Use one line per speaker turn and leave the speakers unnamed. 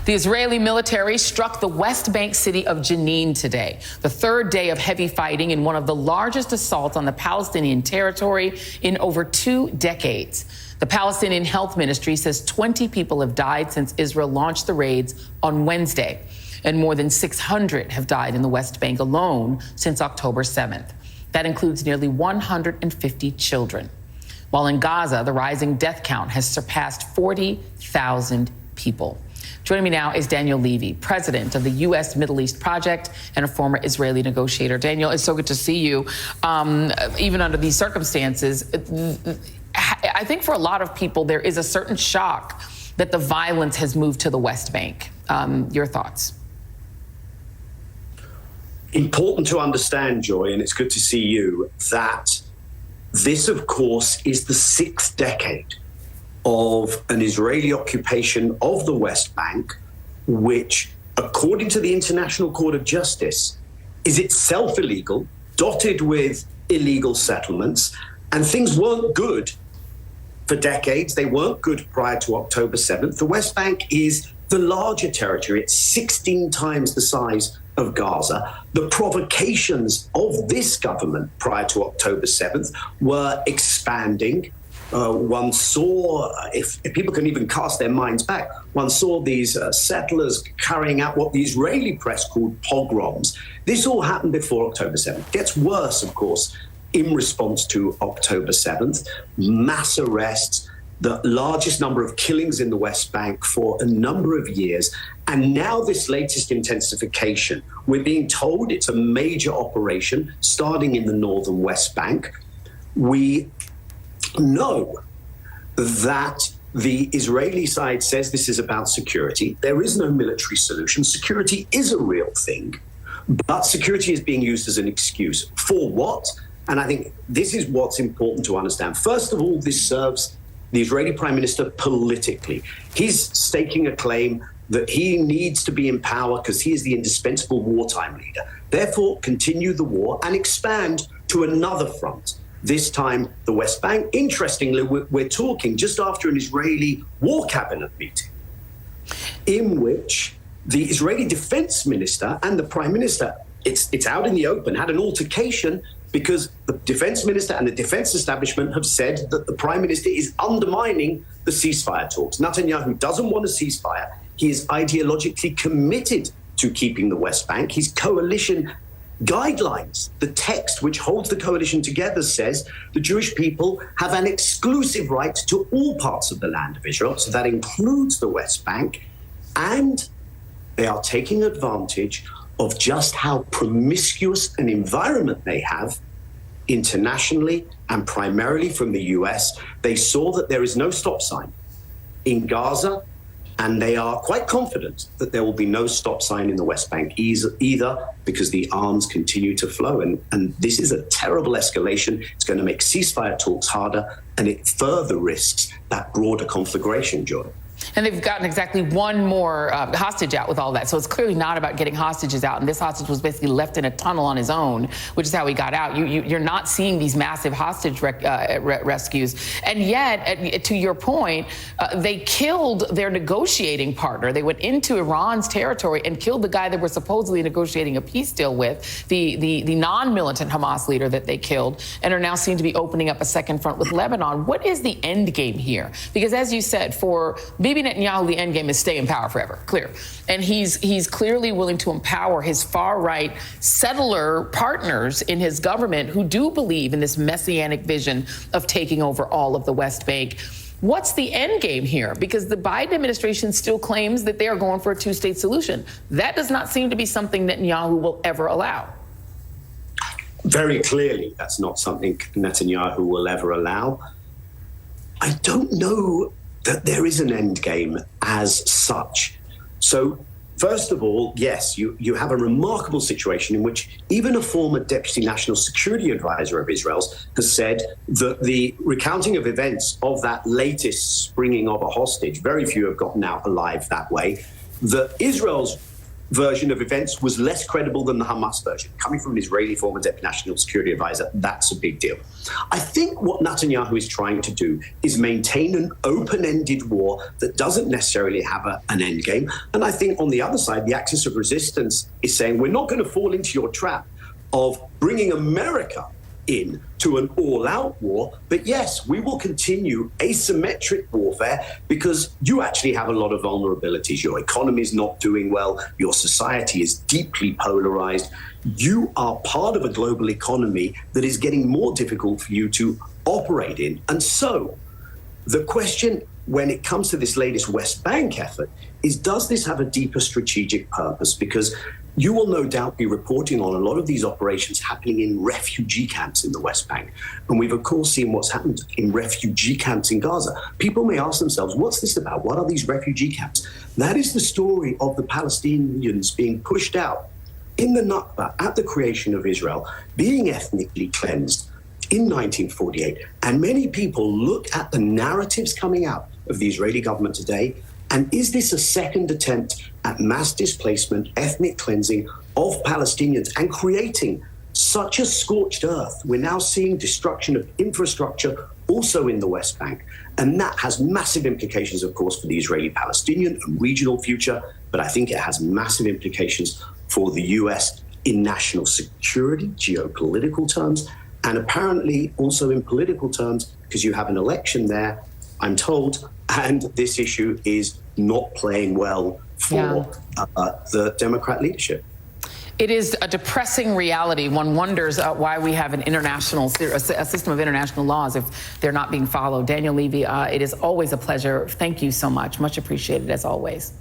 The Israeli military struck the West Bank city of Jenin today, the third day of heavy fighting in one of the largest assaults on the Palestinian territory in over 2 decades. The Palestinian Health Ministry says 20 people have died since Israel launched the raids on Wednesday, and more than 600 have died in the West Bank alone since October 7th. That includes nearly 150 children. While in Gaza, the rising death count has surpassed 40,000 people. Joining me now is Daniel Levy, president of the U.S. Middle East Project and a former Israeli negotiator. Daniel, it's so good to see you. Even under these circumstances, I think for a lot of people, there is a certain shock that the violence has moved to the West Bank. Your thoughts?
Important to understand, Joy, and it's good to see you, that this, of course, is the 6th decade of an Israeli occupation of the West Bank, which, according to the International Court of Justice, is itself illegal, dotted with illegal settlements, and things weren't good for decades. They weren't good prior to October 7th. The West Bank is the larger territory. It's 16 times the size of Gaza. The provocations of this government prior to October 7th were expanding. One saw, if people can even cast their minds back, one saw these settlers carrying out what the Israeli press called pogroms. This all happened before October 7th. It gets worse, of course, in response to October 7th. Mass arrests, the largest number of killings in the West Bank for a number of years. And now this latest intensification. We're being told it's a major operation starting in the northern West Bank. We know that the Israeli side says this is about security. There is no military solution. Security is a real thing, but security is being used as an excuse. For what? And I think this is what's important to understand. First of all, this serves the Israeli prime minister politically. He's staking a claim that he needs to be in power because he is the indispensable wartime leader. Therefore, continue the war and expand to another front. This time, the West Bank. Interestingly, we're talking just after an Israeli war cabinet meeting in which the Israeli defense minister and the prime minister, it's out in the open, had an altercation because the defense minister and the defense establishment have said that the prime minister is undermining the ceasefire talks. Netanyahu doesn't want a ceasefire. He is ideologically committed to keeping the West Bank. His coalition guidelines, the text which holds the coalition together, says the Jewish people have an exclusive right to all parts of the land of Israel. So that includes the West Bank. And they are taking advantage of just how promiscuous an environment they have internationally and primarily from the US. They saw that there is no stop sign in Gaza, and they are quite confident that there will be no stop sign in the West Bank either because the arms continue to flow. And this is a terrible escalation. It's going to make ceasefire talks harder, and it further risks that broader conflagration, Joy.
And they've gotten exactly one more hostage out with all that. So it's clearly not about getting hostages out. And this hostage was basically left in a tunnel on his own, which is how he got out. You're not seeing these massive hostage rescues. And yet, to your point, they killed their negotiating partner. They went into Iran's territory and killed the guy they were supposedly negotiating a peace deal with, the non-militant Hamas leader that they killed, and are now seen to be opening up a second front with Lebanon. What is the end game here? Because as you said, for Bibi Netanyahu, the end game is stay in power forever, clear. And he's clearly willing to empower his far-right settler partners in his government who do believe in this messianic vision of taking over all of the West Bank. What's the end game here? Because the Biden administration still claims that they are going for a two-state solution. That does not seem to be something Netanyahu will ever allow.
Very clearly, that's not something Netanyahu will ever allow. I don't know that there is an end game as such. So first of all, yes, you have a remarkable situation in which even a former deputy national security advisor of Israel's has said that the recounting of events of that latest springing of a hostage, very few have gotten out alive that way, that Israel's version of events was less credible than the Hamas version. Coming from an Israeli former deputy national security advisor, that's a big deal. I think what Netanyahu is trying to do is maintain an open-ended war that doesn't necessarily have an end game. And I think on the other side, the axis of resistance is saying, we're not going to fall into your trap of bringing America in to an all-out war, but yes, we will continue asymmetric warfare because you actually have a lot of vulnerabilities. Your economy is not doing well. Your society is deeply polarized. You are part of a global economy that is getting more difficult for you to operate in. And so the question when it comes to this latest West Bank effort is, does this have a deeper strategic purpose? Because you will no doubt be reporting on a lot of these operations happening in refugee camps in the West Bank. And we've, of course, seen what's happened in refugee camps in Gaza. People may ask themselves, what's this about? What are these refugee camps? That is the story of the Palestinians being pushed out in the Nakba at the creation of Israel, being ethnically cleansed in 1948. And many people look at the narratives coming out of the Israeli government today, and is this a second attempt at mass displacement, ethnic cleansing of Palestinians and creating such a scorched earth? We're now seeing destruction of infrastructure also in the West Bank. And that has massive implications, of course, for the Israeli-Palestinian and regional future. But I think it has massive implications for the US in national security, geopolitical terms, and apparently also in political terms, because you have an election there, I'm told, and this issue is not playing well for the Democrat leadership.
It is a depressing reality. One wonders why we have a system of international laws if they're not being followed. Daniel Levy, it is always a pleasure. Thank you so much. Much appreciated, as always.